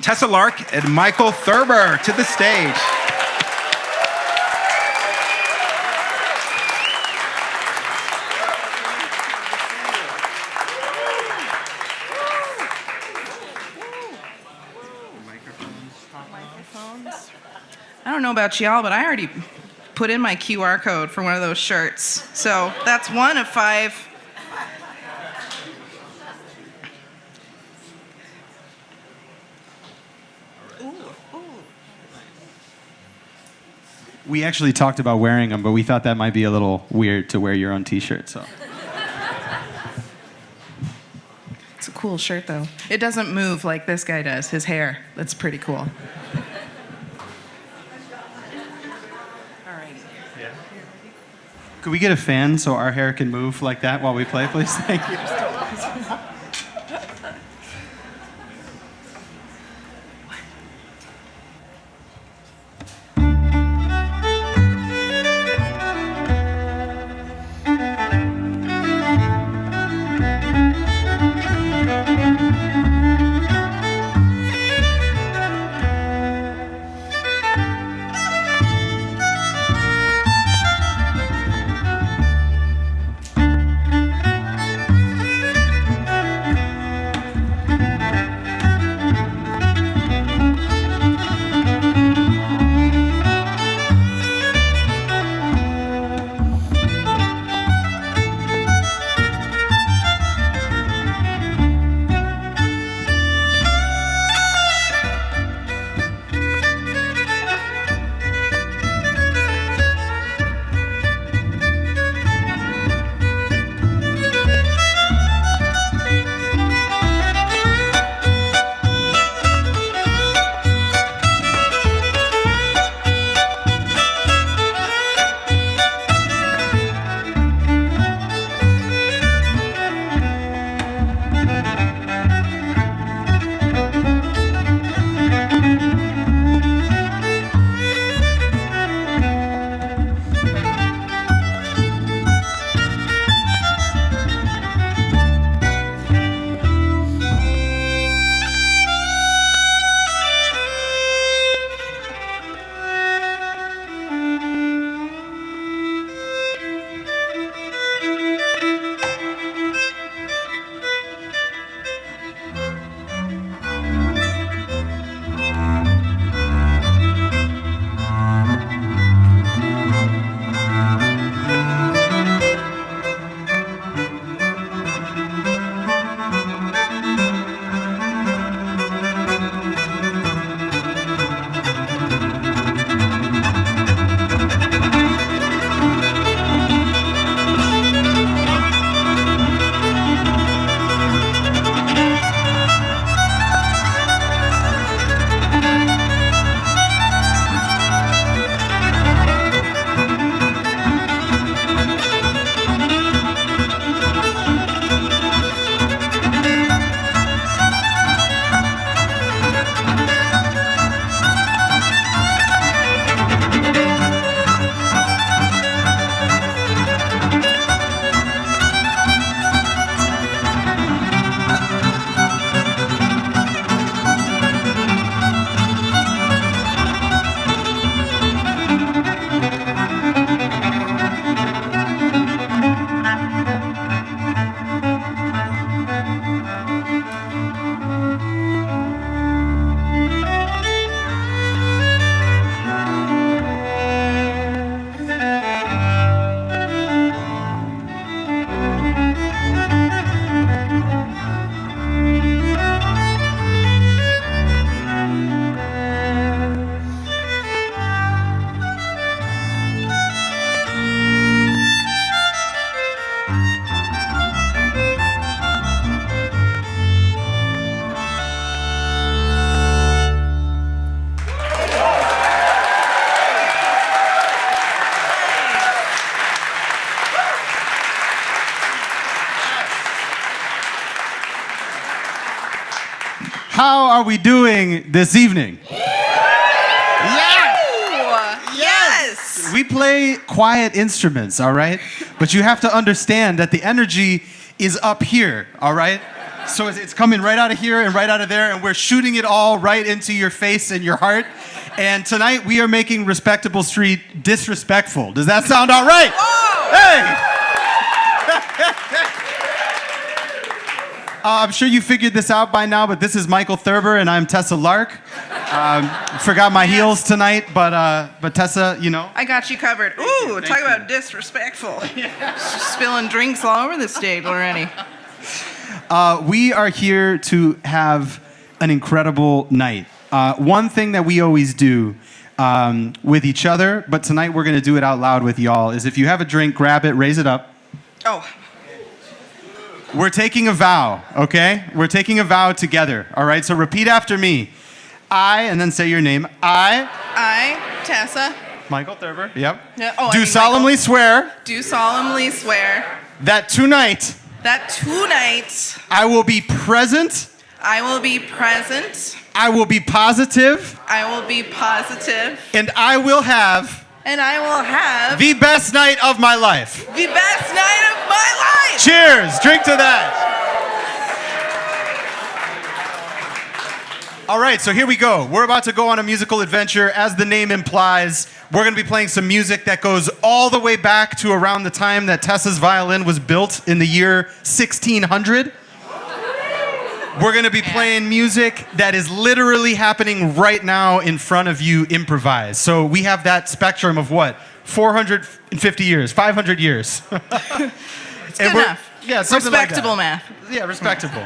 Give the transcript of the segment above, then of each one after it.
Tessa Lark and Michael Thruber to the stage. I don't know about y'all, but I already put in my QR code for one of those shirts. So that's one of 5. We actually talked about wearing them, but we thought that might be a little weird to wear your own t-shirt, so. It's a cool shirt, though. It doesn't move like this guy does, his hair. That's pretty cool. Could we get a fan so our hair can move like that while we play, please? Thank you. How are we doing this evening? Yes! We play quiet instruments, all right? But you have to understand that the energy is up here, all right? So it's coming right out of here and right out of there, and we're shooting it all right into your face and your heart. And tonight we are making Respectable Street disrespectful. Does that sound all right? Hey! I'm sure you figured this out by now, but this is Michael Thruber, and I'm Tessa Lark. Forgot my heels tonight, but Tessa, you know. I got you covered. Ooh, talk about disrespectful. Spilling drinks all over the stage already. We are here to have an incredible night. One thing that we always do with each other, but tonight we're going to do it out loud with y'all, is if you have a drink, grab it, raise it up. Oh. We're taking a vow, okay? We're taking a vow together, all right? So repeat after me. I, and then say your name. I, Tessa. Michael Thruber, yep. Yeah, do solemnly swear. Do solemnly swear. That tonight. That tonight. I will be present. I will be present. I will be positive. I will be positive. And I will have. And I will have. The best night of my life. The best night of my life. Cheers. Drink to that. All right, so here we go. We're about to go on a musical adventure. As the name implies, we're going to be playing some music that goes all the way back to around the time that Tessa's violin was built in the year 1600. We're going to be playing music that is literally happening right now in front of you improvised. So we have that spectrum of what? 450 years, 500 years. It's good enough. Yeah, something like that. Respectable math. Yeah, respectable.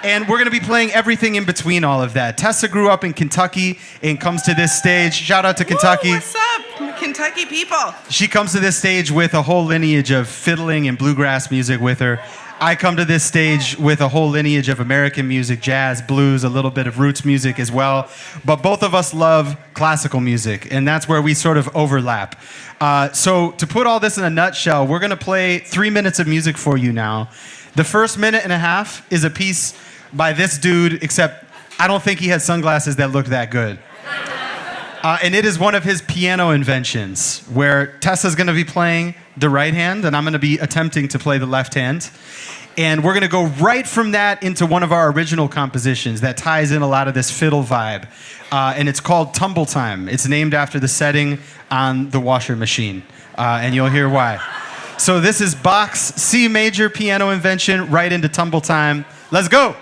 And we're going to be playing everything in between all of that. Tessa grew up in Kentucky and comes to this stage. Shout out to Kentucky. Woo, what's up, Kentucky people? She comes to this stage with a whole lineage of fiddling and bluegrass music with her. I come to this stage with a whole lineage of American music, jazz, blues, a little bit of roots music as well. But both of us love classical music, and that's where we sort of overlap. So to put all this in a nutshell, we're going to play 3 minutes of music for you now. The first minute and a half is a piece by this dude, except I don't think he had sunglasses that looked that good. And it is one of his piano inventions, where Tessa's going to be playing the right hand, and I'm going to be attempting to play the left hand. And we're going to go right from that into one of our original compositions that ties in a lot of this fiddle vibe. And it's called Tumble Time. It's named after the setting on the washer machine. And you'll hear why. So this is Bach's C major piano invention right into Tumble Time. Let's go.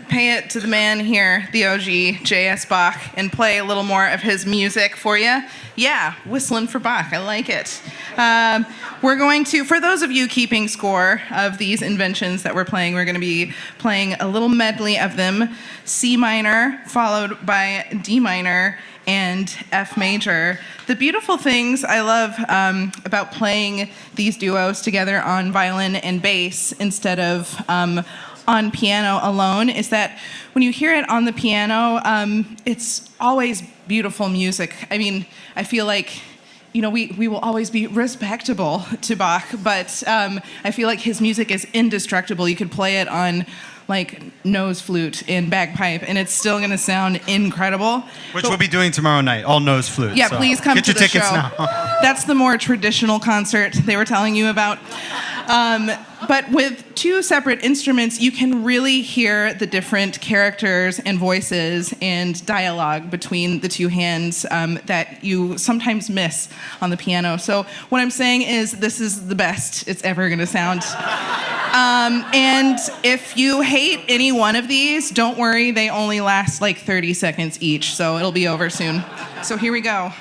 pay it to the man here, the OG, J.S. Bach, and play a little more of his music for you. Yeah, whistling for Bach. I like it. We're going to, for those of you keeping score of these inventions that we're playing, we're going to be playing a little medley of them. C minor, followed by D minor, and F major. The beautiful things I love about playing these duos together on violin and bass instead of on piano alone is that when you hear it on the piano, it's always beautiful music. I mean, I feel like, we will always be respectable to Bach, but I feel like his music is indestructible. You could play it on like nose flute and bagpipe, and it's still going to sound incredible. Which we'll be doing tomorrow night, all nose flute. Yeah, so please come get to your the tickets show. now. That's the more traditional concert they were telling you about. But with two separate instruments, you can really hear the different characters and voices and dialogue between the two hands that you sometimes miss on the piano. So what I'm saying is this is the best it's ever going to sound. And if you hate any one of these, don't worry, they only last like 30 seconds each, so it'll be over soon. So here we go.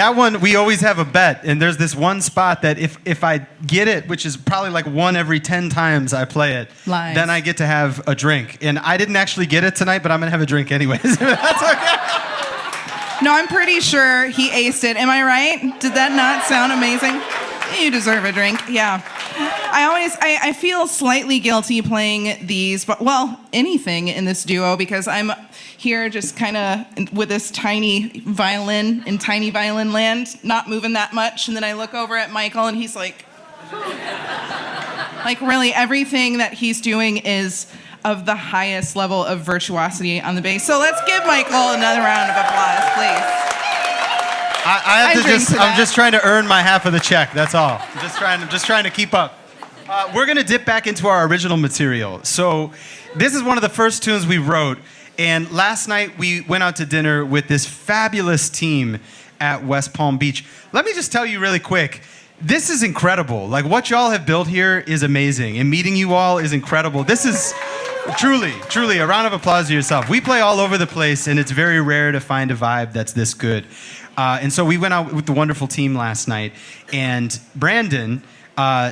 that one, we always have a bet. And there's this one spot that if I get it, which is probably like 1 every 10 times I play it, Lies. then I get to have a drink. And I didn't actually get it tonight, but I'm going to have a drink anyways. That's okay. No, I'm pretty sure he aced it. Am I right? Did that not sound amazing? You deserve a drink. Yeah. I feel slightly guilty playing these, but well, anything in this duo because I'm here just kind of with this tiny violin in tiny violin land, not moving that much. And then I look over at Michael and he's like really everything that he's doing is of the highest level of virtuosity on the bass. So let's give Michael another round of applause, please. I'm just trying to earn my half of the check. That's all. I'm just trying to keep up. We're gonna dip back into our original material. So this is one of the first tunes we wrote. And last night we went out to dinner with this fabulous team at West Palm Beach. Let me just tell you really quick. This is incredible. Like what y'all have built here is amazing. And meeting you all is incredible. This is truly a round of applause to yourself. We play all over the place and it's very rare to find a vibe that's this good. And so we went out with the wonderful team last night, and Brandon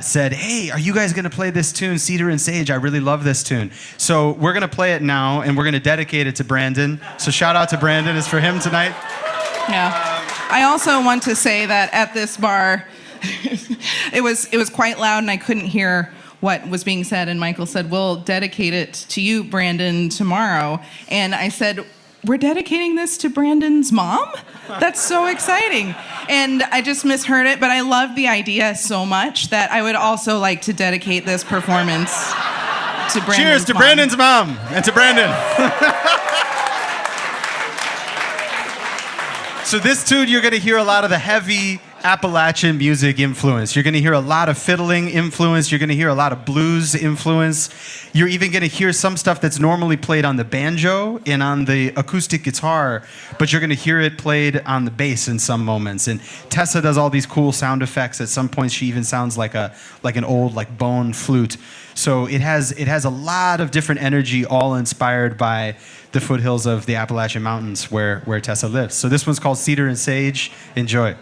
said, hey, are you guys going to play this tune, Cedar and Sage? I really love this tune. So we're going to play it now, and we're going to dedicate it to Brandon. So shout out to Brandon. It's for him tonight. Yeah. I also want to say that at this bar, it was quite loud, and I couldn't hear what was being said. And Michael said, we'll dedicate it to you, Brandon, tomorrow. And I said, we're dedicating this to Brandon's mom? That's so exciting. And I just misheard it, but I love the idea so much that I would also like to dedicate this performance to Brandon's Cheers to mom. Brandon's mom and to Brandon. So this tune, you're going to hear a lot of the heavy Appalachian music influence. You're going to hear a lot of fiddling influence. You're going to hear a lot of blues influence. You're even going to hear some stuff that's normally played on the banjo and on the acoustic guitar, but you're going to hear it played on the bass in some moments. And Tessa does all these cool sound effects. At some points, she even sounds like an old bone flute. So it has a lot of different energy, all inspired by the foothills of the Appalachian Mountains where Tessa lives. So this one's called Cedar and Sage. Enjoy.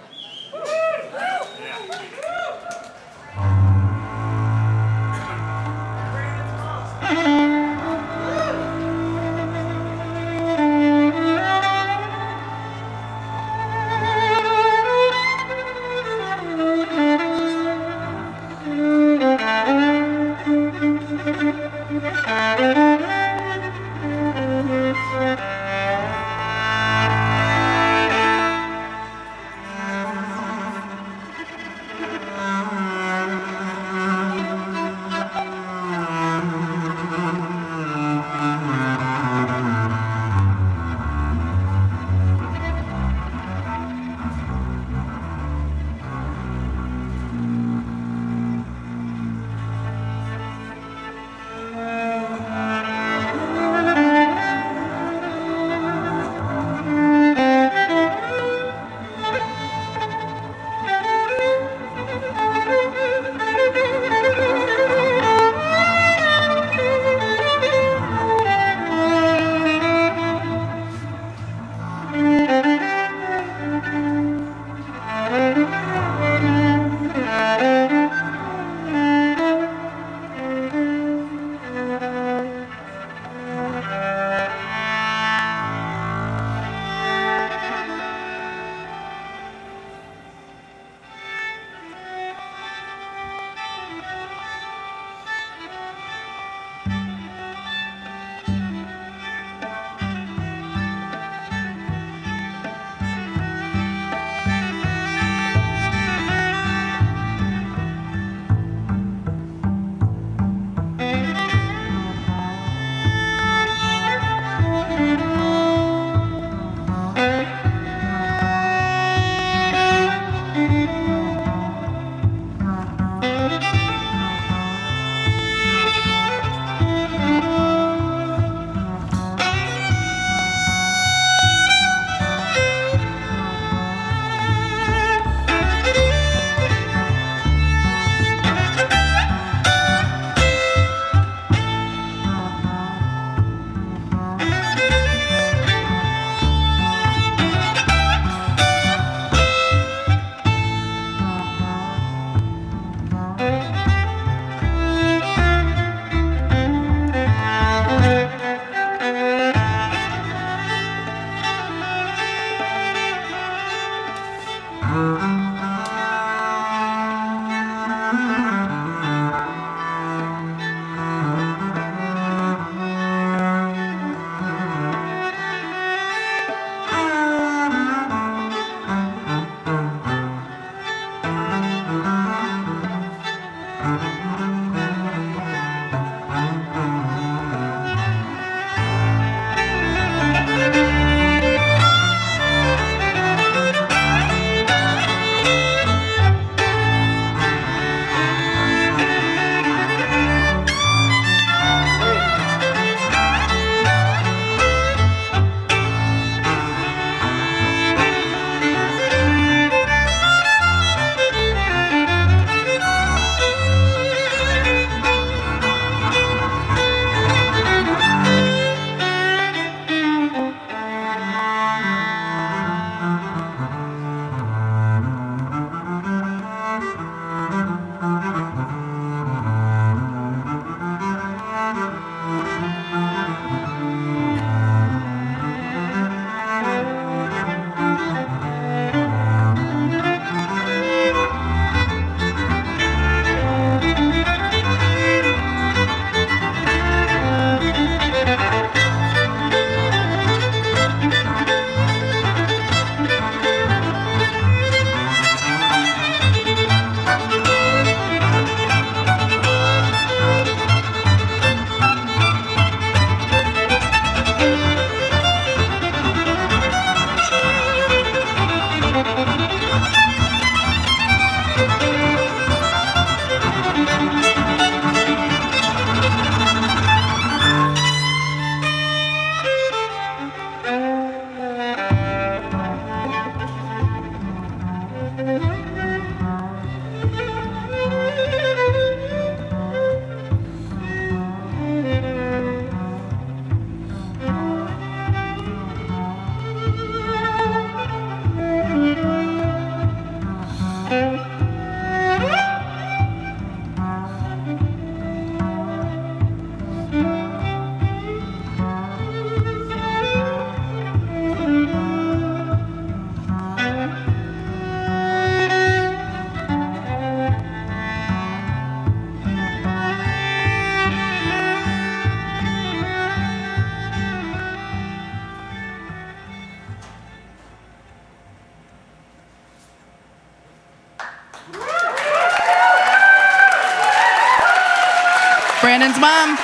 Brandon's mom.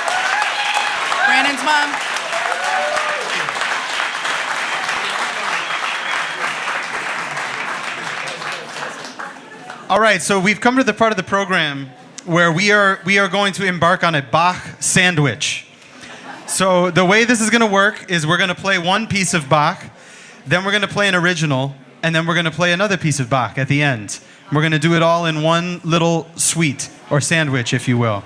Brandon's mom. All right, so we've come to the part of the program where we are going to embark on a Bach sandwich. So the way this is going to work is we're going to play one piece of Bach, then we're going to play an original, and then we're going to play another piece of Bach at the end. We're going to do it all in one little suite, or sandwich, if you will.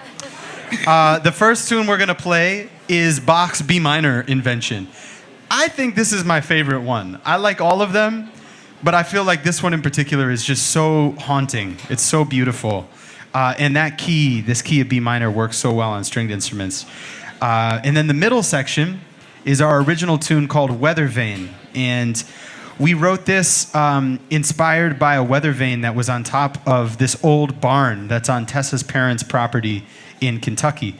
The first tune we're going to play is Bach's B minor invention. I think this is my favorite one. I like all of them, but I feel like this one in particular is just so haunting. It's so beautiful. And this key of B minor works so well on stringed instruments. And then the middle section is our original tune called Weather Vane. And we wrote this inspired by a weather vane that was on top of this old barn that's on Tessa's parents' property in Kentucky.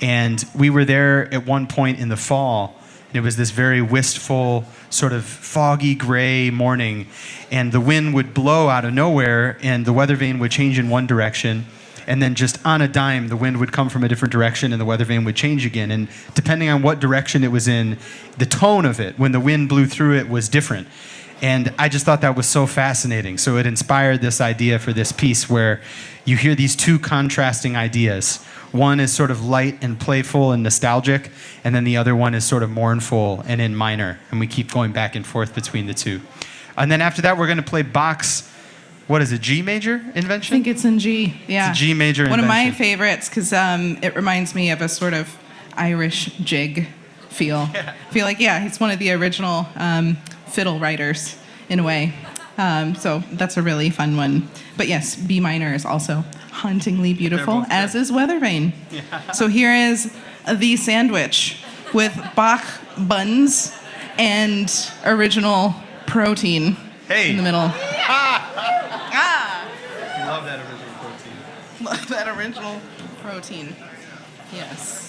And we were there at one point in the fall. And it was this very wistful, sort of foggy gray morning. And the wind would blow out of nowhere, and the weather vane would change in one direction. And then just on a dime, the wind would come from a different direction, and the weather vane would change again. And depending on what direction it was in, the tone of it, when the wind blew through it, was different. And I just thought that was so fascinating. So it inspired this idea for this piece where you hear these two contrasting ideas. One is sort of light and playful and nostalgic, and then the other one is sort of mournful and in minor. And we keep going back and forth between the two. And then after that, we're going to play Bach's, what is it, G major invention? I think it's in G, yeah. It's a G major One invention. of my favorites, because it reminds me of a sort of Irish jig feel. Yeah. I feel like, yeah, he's one of the original fiddle writers in a way. So that's a really fun one. But yes, B minor is also hauntingly beautiful, as is Weather Vane. Yeah. So here is the sandwich with Bach buns and original protein in the middle. I love that original protein. Love that original protein. Yes.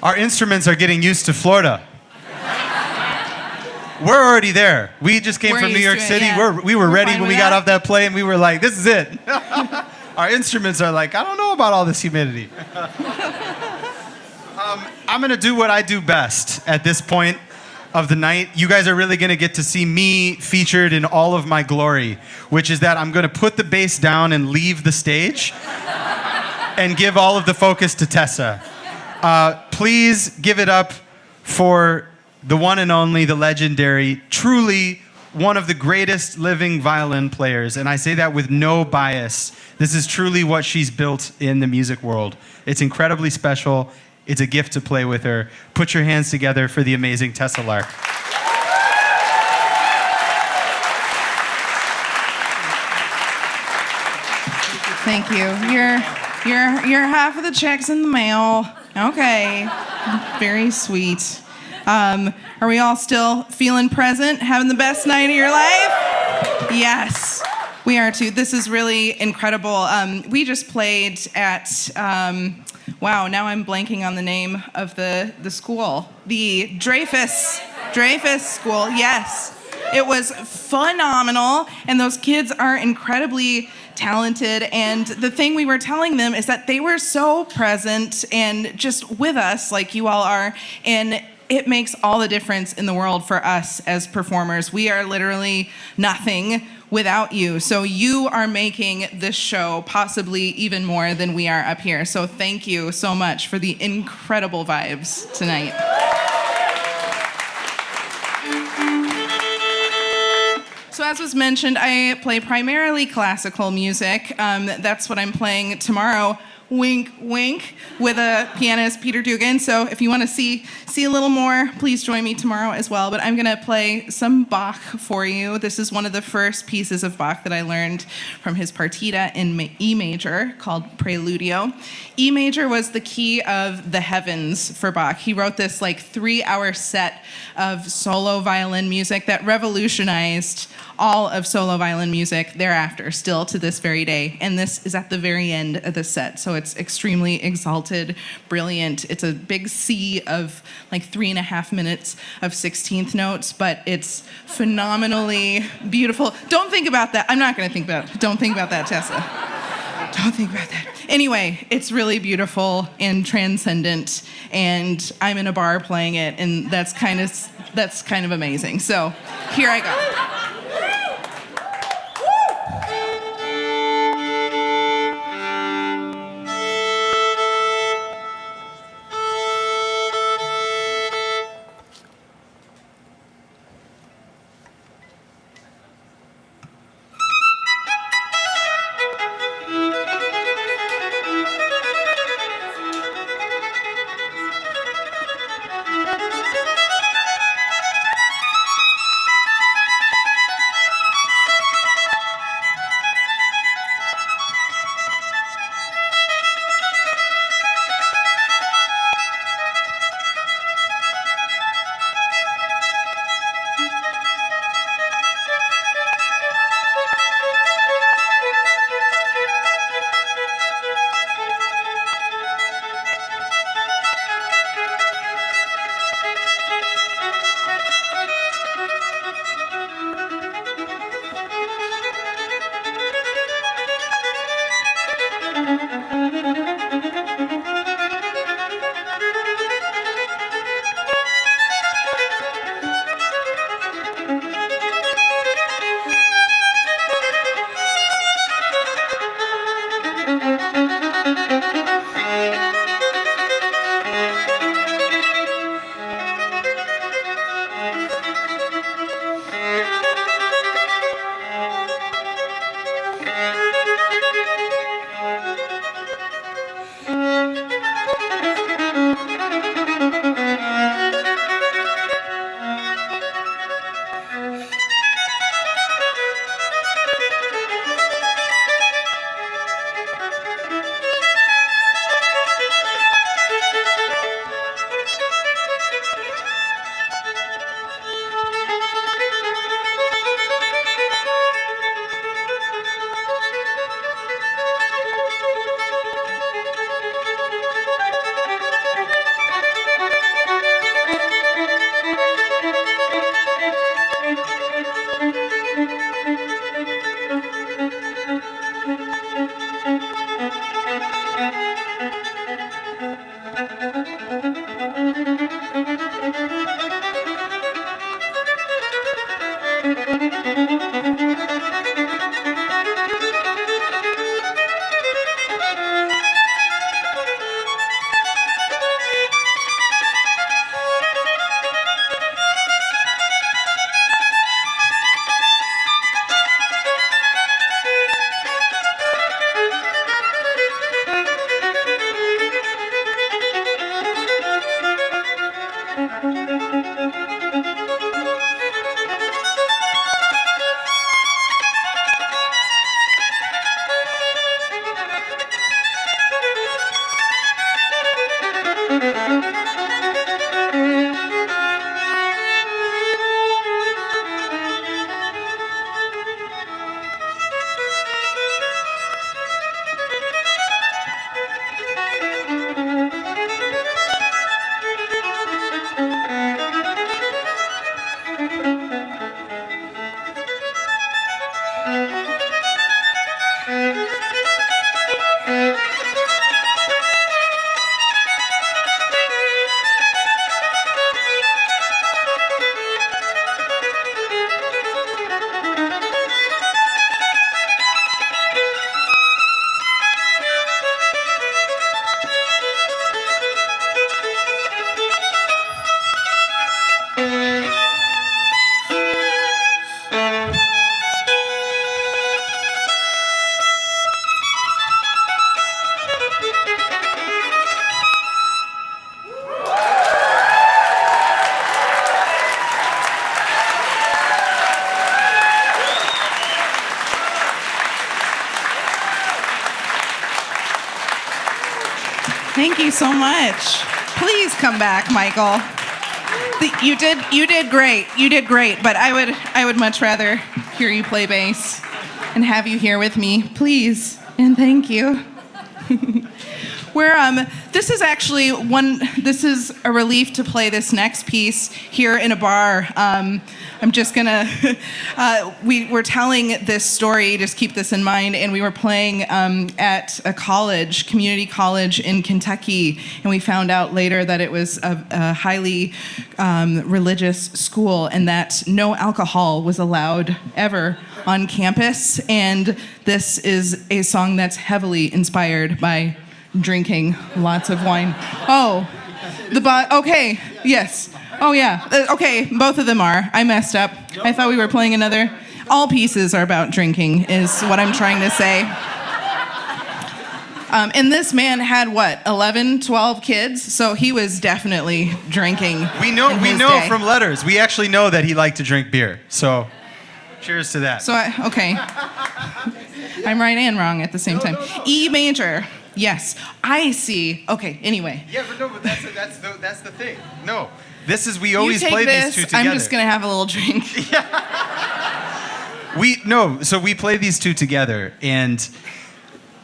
Our instruments are getting used to Florida. We're already there. We just came We're from New used York to it, City. yeah. We were We're ready fine when with we got that. off that plane. We were like, this is it. Our instruments are like, I don't know about all this humidity. I'm going to do what I do best at this point of the night. You guys are really going to get to see me featured in all of my glory, which is that I'm going to put the bass down and leave the stage and give all of the focus to Tessa. Please give it up for the one and only, the legendary, truly one of the greatest living violin players. And I say that with no bias. This is truly what she's built in the music world. It's incredibly special. It's a gift to play with her. Put your hands together for the amazing Tessa Lark. Thank you. You're half of the checks in the mail. Okay. Very sweet. Are we all still feeling present, having the best night of your life? Yes, we are too. This is really incredible. We just played at, wow, now I'm blanking on the name of the school. The Dreyfus School, yes. It was phenomenal, and those kids are incredibly talented, and the thing we were telling them is that they were so present and just with us like you all are, and it makes all the difference in the world for us as performers. We are literally nothing without you. So you are making this show possibly even more than we are up here. So thank you so much for the incredible vibes tonight. So as was mentioned, I play primarily classical music. That's what I'm playing tomorrow. Wink, wink, with a pianist, Peter Dugan. So if you want to see a little more, please join me tomorrow as well. But I'm going to play some Bach for you. This is one of the first pieces of Bach that I learned from his partita in E major called Preludio. E major was the key of the heavens for Bach. He wrote this 3-hour set of solo violin music that revolutionized all of solo violin music thereafter, still to this very day. And this is at the very end of the set. So it's extremely exalted, brilliant. It's a big sea of 3.5 minutes of 16th notes, but it's phenomenally beautiful. Don't think about that. I'm not going to think about it. Don't think about that, Tessa. Don't think about that. Anyway, it's really beautiful and transcendent, and I'm in a bar playing it, and that's kind of amazing. So here I go. Thank you so much. Please come back, Michael. You did great. You did great, but I would much rather hear you play bass and have you here with me. Please. And thank you. This is a relief to play this next piece here in a bar. I'm just gonna, we were telling this story, just keep this in mind, and we were playing at a college, community college in Kentucky, and we found out later that it was a highly religious school and that no alcohol was allowed ever on campus, and this is a song that's heavily inspired by drinking lots of wine. Oh, okay, yes. Oh, yeah. Okay, both of them are. I messed up. I thought we were playing another. All pieces are about drinking, is what I'm trying to say. And this man had, 11, 12 kids? So he was definitely drinking. We know from letters. We actually know that he liked to drink beer. So cheers to that. So, okay. I'm right and wrong at the same time. E major. Yes, I see. Okay, anyway. Yeah, but that's the thing. No, this is, we always play these two together. I'm just going to have a little drink. So we play these two together, and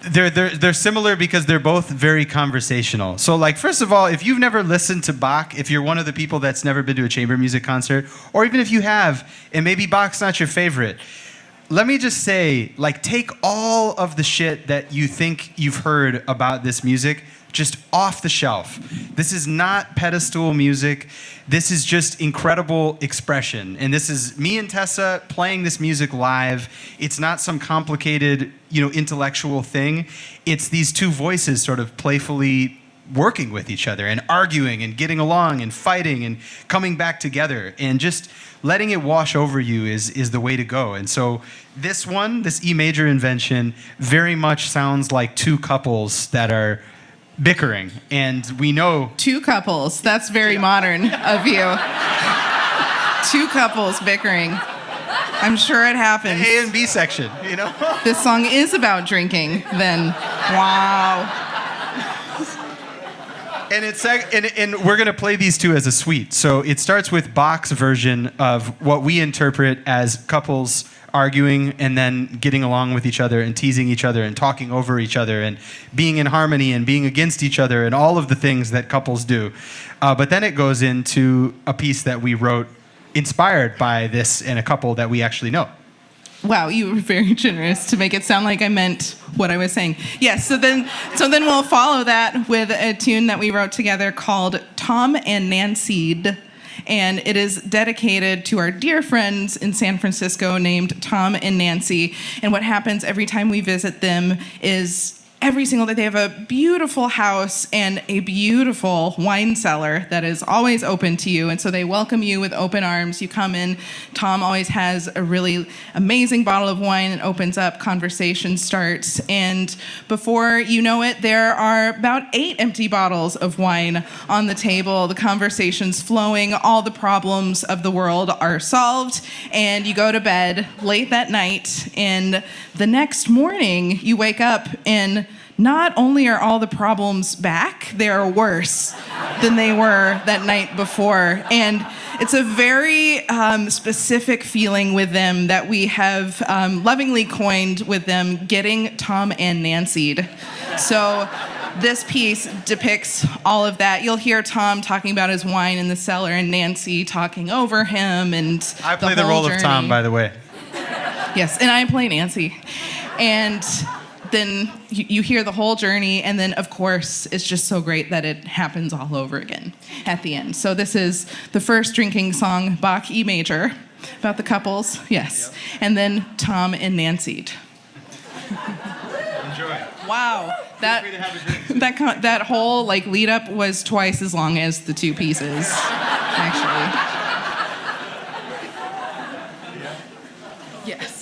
they're similar because they're both very conversational. So, like, first of all, if you've never listened to Bach, if you're one of the people that's never been to a chamber music concert, or even if you have, and maybe Bach's not your favorite, let me just say, like, take all of the shit that you think you've heard about this music just off the shelf. This is not pedestal music. This is just incredible expression. And this is me and Tessa playing this music live. It's not some complicated, intellectual thing. It's these two voices sort of playfully working with each other and arguing and getting along and fighting and coming back together, and just letting it wash over you is the way to go. And so this E major invention very much sounds like two couples that are bickering, and we know... Two couples. That's very modern of you. Two couples bickering. I'm sure it happens. The A and B section, This song is about drinking, then. Wow. And we're going to play these two as a suite. So it starts with Bach's version of what we interpret as couples arguing and then getting along with each other and teasing each other and talking over each other and being in harmony and being against each other and all of the things that couples do. But then it goes into a piece that we wrote inspired by this and a couple that we actually know. Wow, you were very generous to make it sound like I meant what I was saying. Yes, so then we'll follow that with a tune that we wrote together called Tom and Nancy. And it is dedicated to our dear friends in San Francisco named Tom and Nancy. And what happens every time we visit them is every single day they have a beautiful house and a beautiful wine cellar that is always open to you. And so they welcome you with open arms. You come in. Tom always has a really amazing bottle of wine and opens up. Conversation starts. And before you know it, there are about 8 empty bottles of wine on the table. The conversation's flowing. All the problems of the world are solved. And you go to bed late that night. And the next morning, you wake up and not only are all the problems back, they are worse than they were that night before. And it's a very specific feeling with them that we have lovingly coined with them, getting Tom and Nancy'd. So this piece depicts all of that. You'll hear Tom talking about his wine in the cellar and Nancy talking over him. And I play the role of Tom, by the way. Yes, and I play Nancy. And then you hear the whole journey, and then, of course, it's just so great that it happens all over again at the end. So this is the first drinking song, Bach E major, about the couples, yes. Yep. And then Tom and Nancy. Enjoy. Wow, that whole lead up was twice as long as the two pieces, actually. Yes.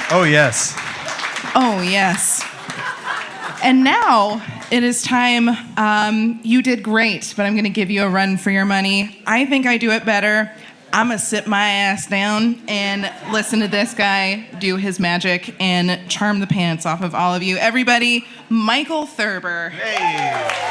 Oh, yes. Oh, yes. And now it is time. You did great, but I'm going to give you a run for your money. I think I do it better. I'm going to sit my ass down and listen to this guy do his magic and charm the pants off of all of you. Everybody, Michael Thruber. Hey.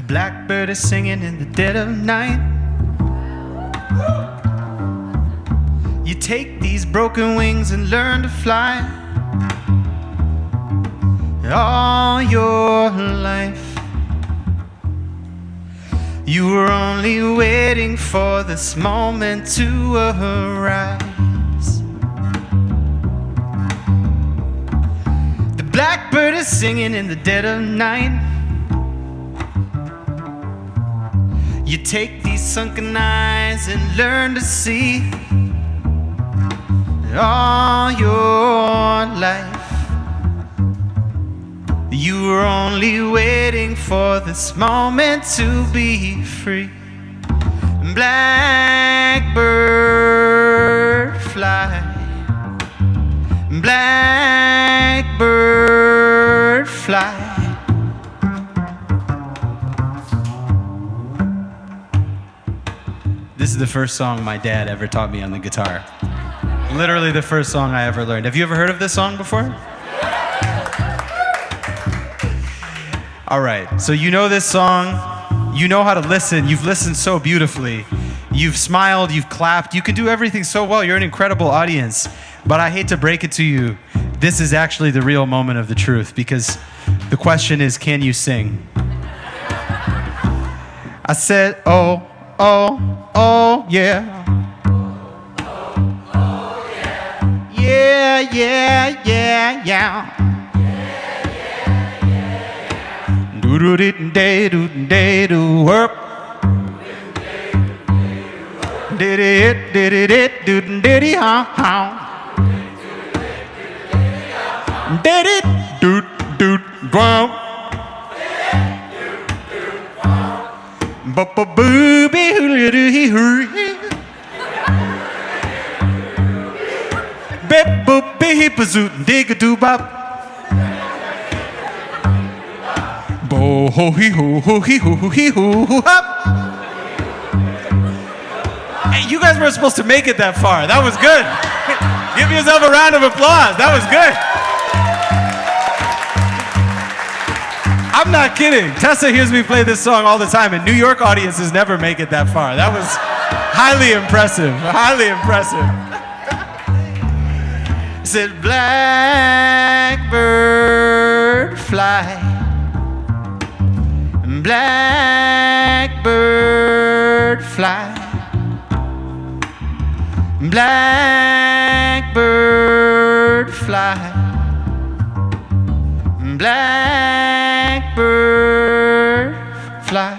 Blackbird is singing in the dead of night. You take these broken wings and learn to fly. All your life you were only waiting for this moment to arise. The blackbird is singing in the dead of night. You take these sunken eyes and learn to see. All your life you were only waiting for this moment to be free. Blackbird fly, blackbird fly. This is the first song my dad ever taught me on the guitar. Literally the first song I ever learned. Have you ever heard of this song before? All right, so you know this song. You know how to listen. You've listened so beautifully. You've smiled, you've clapped. You can do everything so well. You're an incredible audience. But I hate to break it to you, this is actually the real moment of the truth, because the question is, can you sing? I said, oh, oh, oh, yeah. Yeah, yeah, yeah, yeah. Do-do-did-day-do-day-do work. Did-it-did-it-did-it-did-it-how. Did-it-doot-doot-gwam. Ba-ba-boo-bee-hoo-dee-hoo-hee. Bip-boop-bee-hip-a-zoot-dig-a-doo-bop. Bo-ho-hee-ho-ho-hee-ho-hee-ho-hop. Hey, you guys weren't supposed to make it that far. That was good. Give yourself a round of applause. That was good. I'm not kidding. Tessa hears me play this song all the time, and New York audiences never make it that far. That was highly impressive. Highly impressive. Said blackbird fly, blackbird fly, blackbird fly, blackbird fly.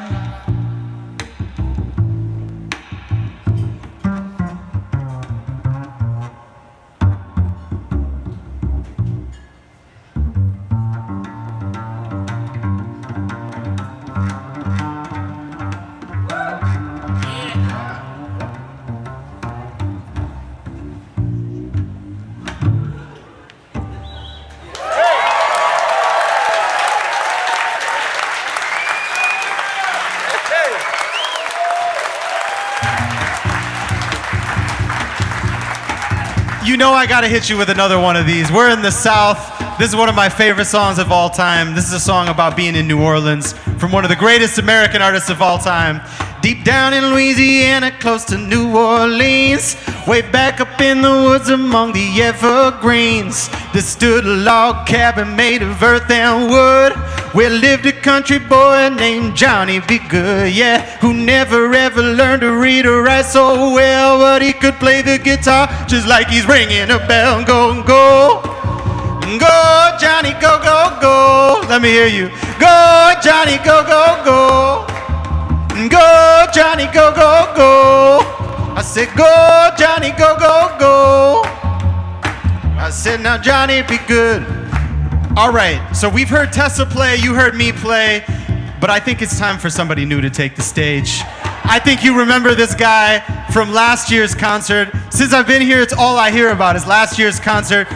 You know I gotta hit you with another one of these. We're in the South. This is one of my favorite songs of all time. This is a song about being in New Orleans from one of the greatest American artists of all time. Deep down in Louisiana, close to New Orleans, way back up in the woods among the evergreens, there stood a log cabin made of earth and wood, where lived a country boy named Johnny B. Good, yeah, who never ever learned to read or write so well, but he could play the guitar just like he's ringing a bell. Go, go, go, Johnny, go, go, go. Let me hear you. Go, Johnny, go, go, go. Go, Johnny, go, go, go. I said, go, Johnny, go, go, go. I said, now, Johnny, be good. All right, so we've heard Tessa play, you heard me play, but I think it's time for somebody new to take the stage. I think you remember this guy from last year's concert. Since I've been here, it's all I hear about is last year's concert.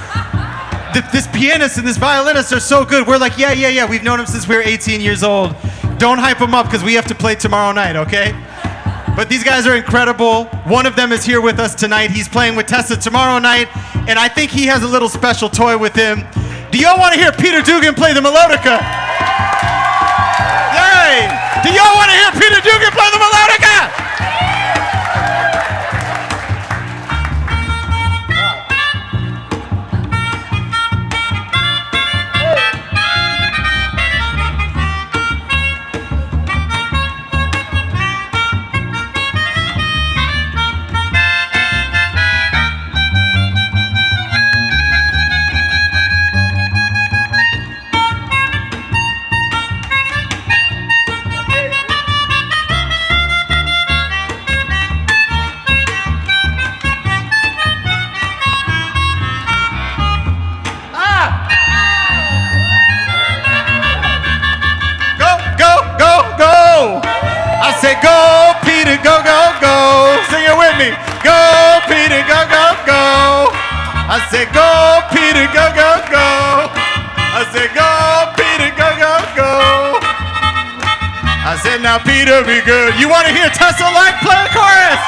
This pianist and this violinist are so good. We're like, yeah. We've known him since we were 18 years old. Don't hype him up because we have to play tomorrow night, okay? But these guys are incredible. One of them is here with us tonight. He's playing with Tessa tomorrow night, and I think he has a little special toy with him. Do y'all want to hear Peter Dugan play the melodica? Hey! Do y'all want to hear Peter Dugan play the melodica? Say go, Peter, go, go, go. Sing it with me. Go, Peter, go, go, go. I say go, Peter, go, go, go. I say go, Peter, go, go, go. I said now, Peter, be good. You want to hear Tessa Lark play the chorus?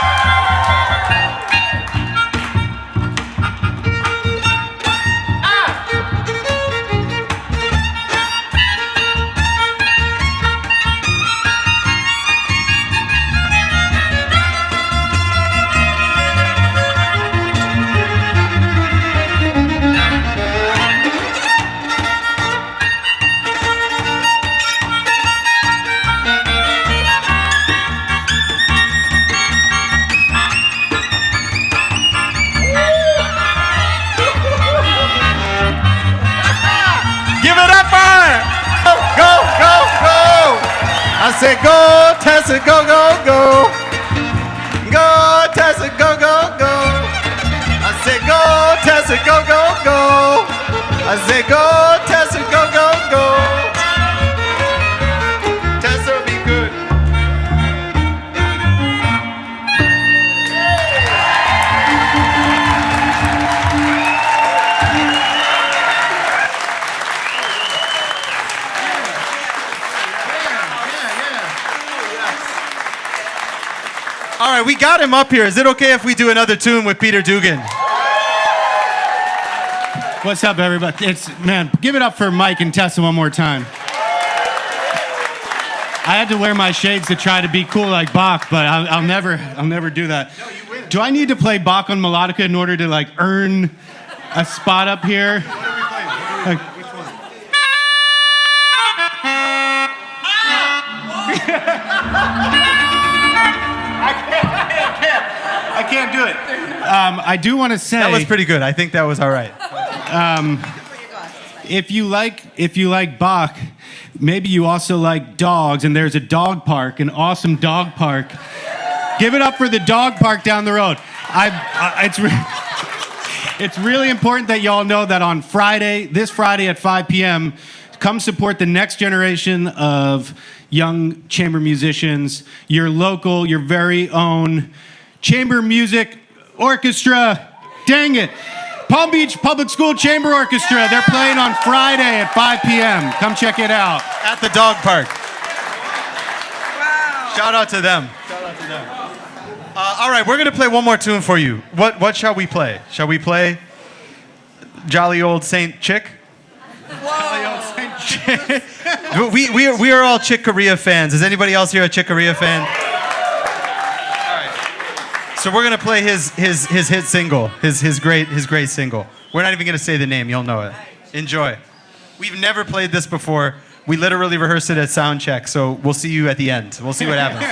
I said, go, Tessa, go, go, go. Go, Tessa, go, go, go. I said, go, Tessa, go, go, go. I said, go, Tessa, go, go, go. Tessa, be good. All right, we got him up here. Is it okay if we do another tune with Peter Dugan? What's up, everybody? Man, give it up for Mike and Tessa one more time. I had to wear my shades to try to be cool like Bach, but I'll never do that. No, you win. Do I need to play Bach on melodica in order to earn a spot up here? What are we playing? Which one? I can't do it. I do want to say That was pretty good. I think that was all right. if you like Bach, maybe you also like dogs, and there's a dog park, an awesome dog park. Give it up for the dog park down the road. It's really important that y'all know that on this Friday at 5 p.m., come support the next generation of young chamber musicians, your local, your very own chamber music orchestra. Dang it. Palm Beach Public School Chamber Orchestra. They're playing on Friday at 5 p.m. Come check it out. At the dog park. Wow. Shout out to them. All right, we're going to play one more tune for you. What shall we play? Shall we play Jolly Old Saint Chick? we are all Chick Corea fans. Is anybody else here a Chick Corea fan? All right. So we're gonna play his hit single, his great single. We're not even gonna say the name. You'll know it. Enjoy. We've never played this before. We literally rehearsed it at sound check. So we'll see you at the end. We'll see what happens.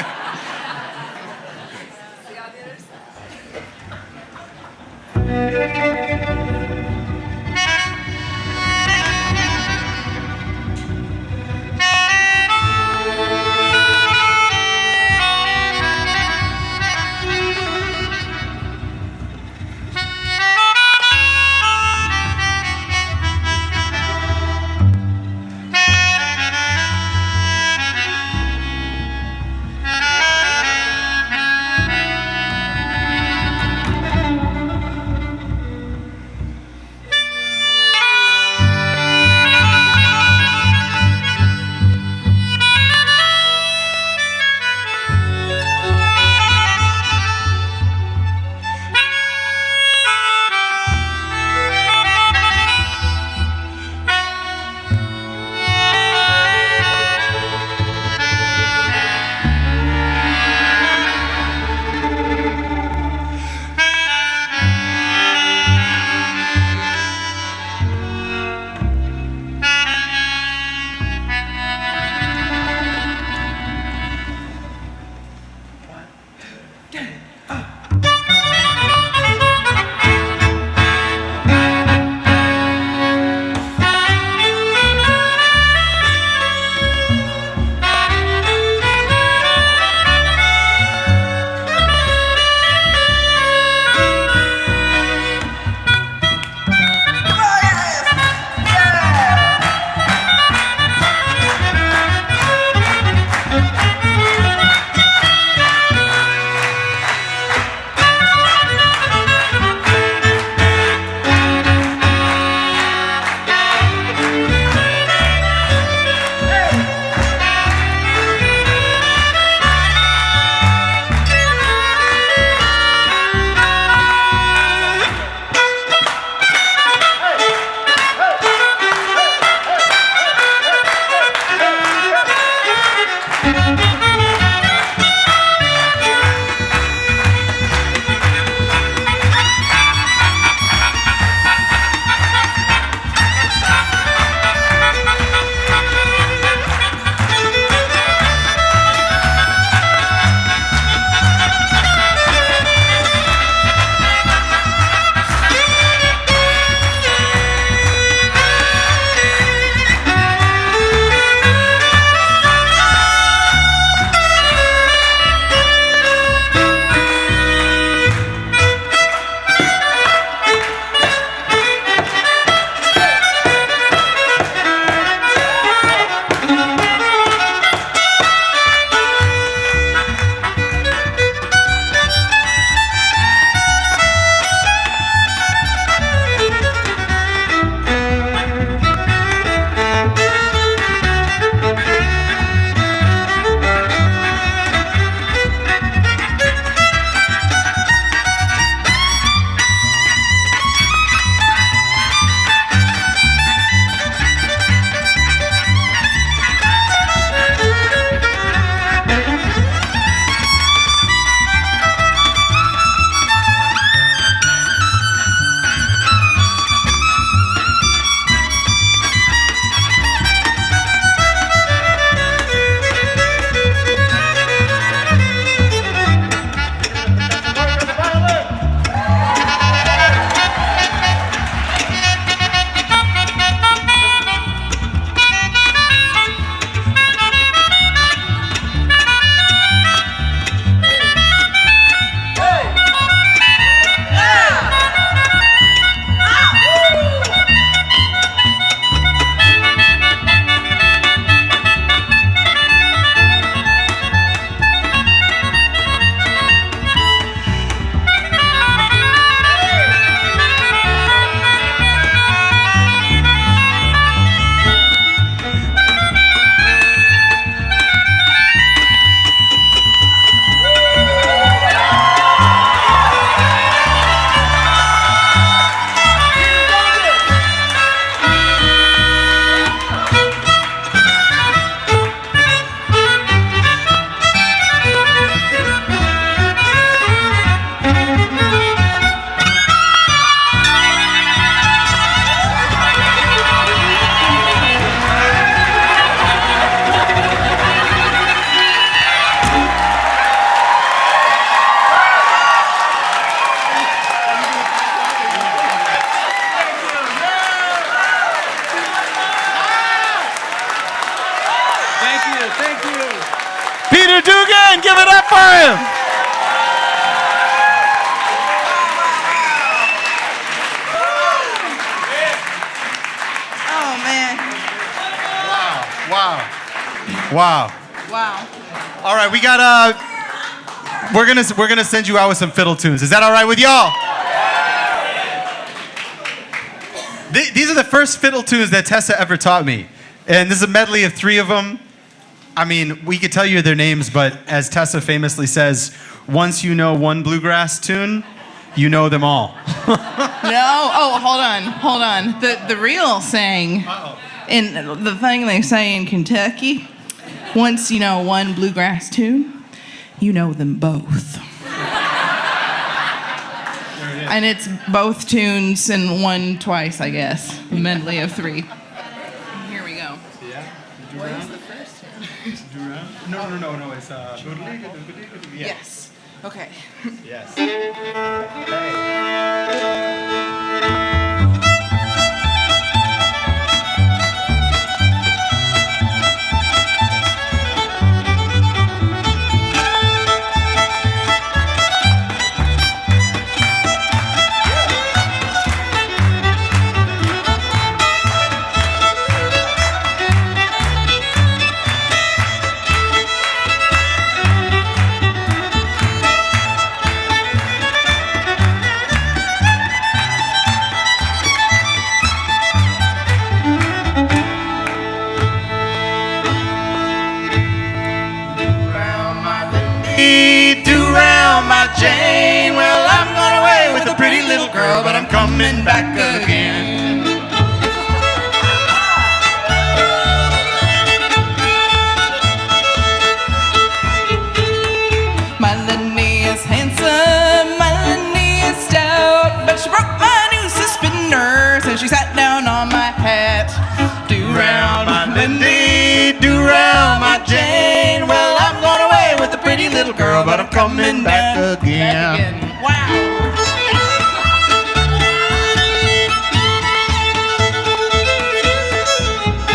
Wow. Wow. All right, we got we're gonna send you out with some fiddle tunes. Is that all right with y'all? These are the first fiddle tunes that Tessa ever taught me, and this is a medley of 3 of them. I mean, we could tell you their names, but as Tessa famously says, once you know one bluegrass tune, you know them all. No. Oh, hold on. The real saying, in the thing they say in Kentucky, once you know one bluegrass tune, you know them both. And it's both tunes and one twice, I guess. A medley of 3. Here we go. Yeah. What is the first tune? No. It's Yes. Okay. Yes. Do round my chain. Well, I'm gone away with a pretty little girl, but I'm coming back again. My Lenny is handsome, my Lenny is stout, but she broke my new suspenders and she sat down on my hat. Do round my Lenny, do round my Jane. Well, I'm going away with a pretty little girl, but I'm coming back again. Wow.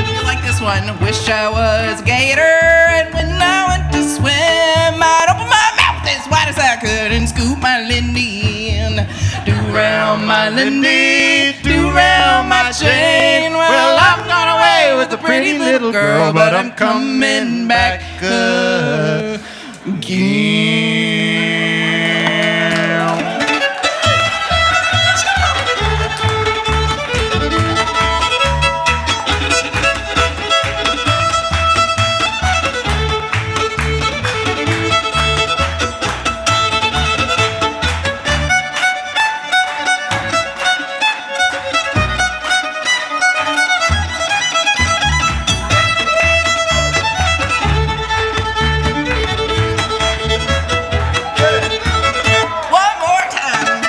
You like this one? Wish I was a gator, and when I went to swim, I'd open my mouth as wide as I could and scoop my Lindy in. Do round my Lindy, do round my chain. Well, I'm gone away with a pretty little girl, but I'm coming back again. One more time.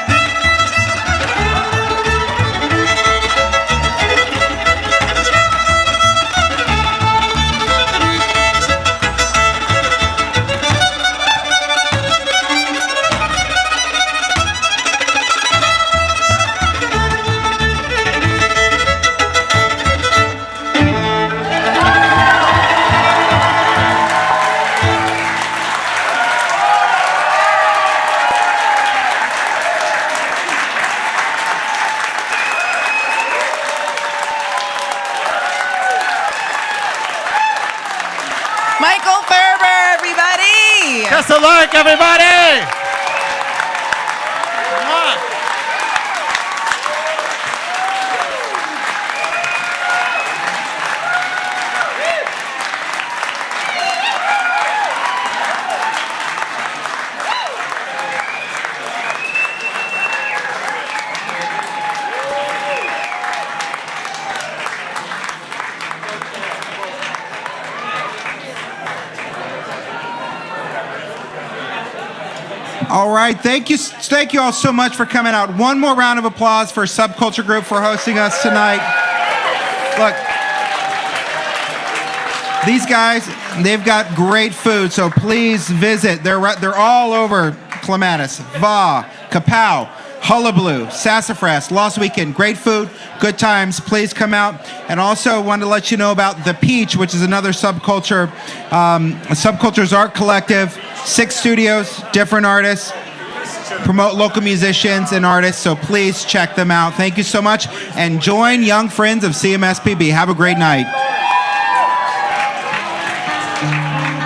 Michael Thurber, everybody. Tessa Lark, everybody! Come on. All right, thank you all so much for coming out. One more round of applause for Subculture Group for hosting us tonight. Look, these guys, they've got great food, so please visit. They're all over Clematis, Va, Kapow, Hullabaloo, Sassafras, Lost Weekend. Great food, good times. Please come out. And also wanted to let you know about The Peach, which is another subculture, Subculture's art collective. 6 studios, different artists, promote local musicians and artists, so please check them out. Thank you so much, and join young friends of CMSPB. Have a great night. Thanks.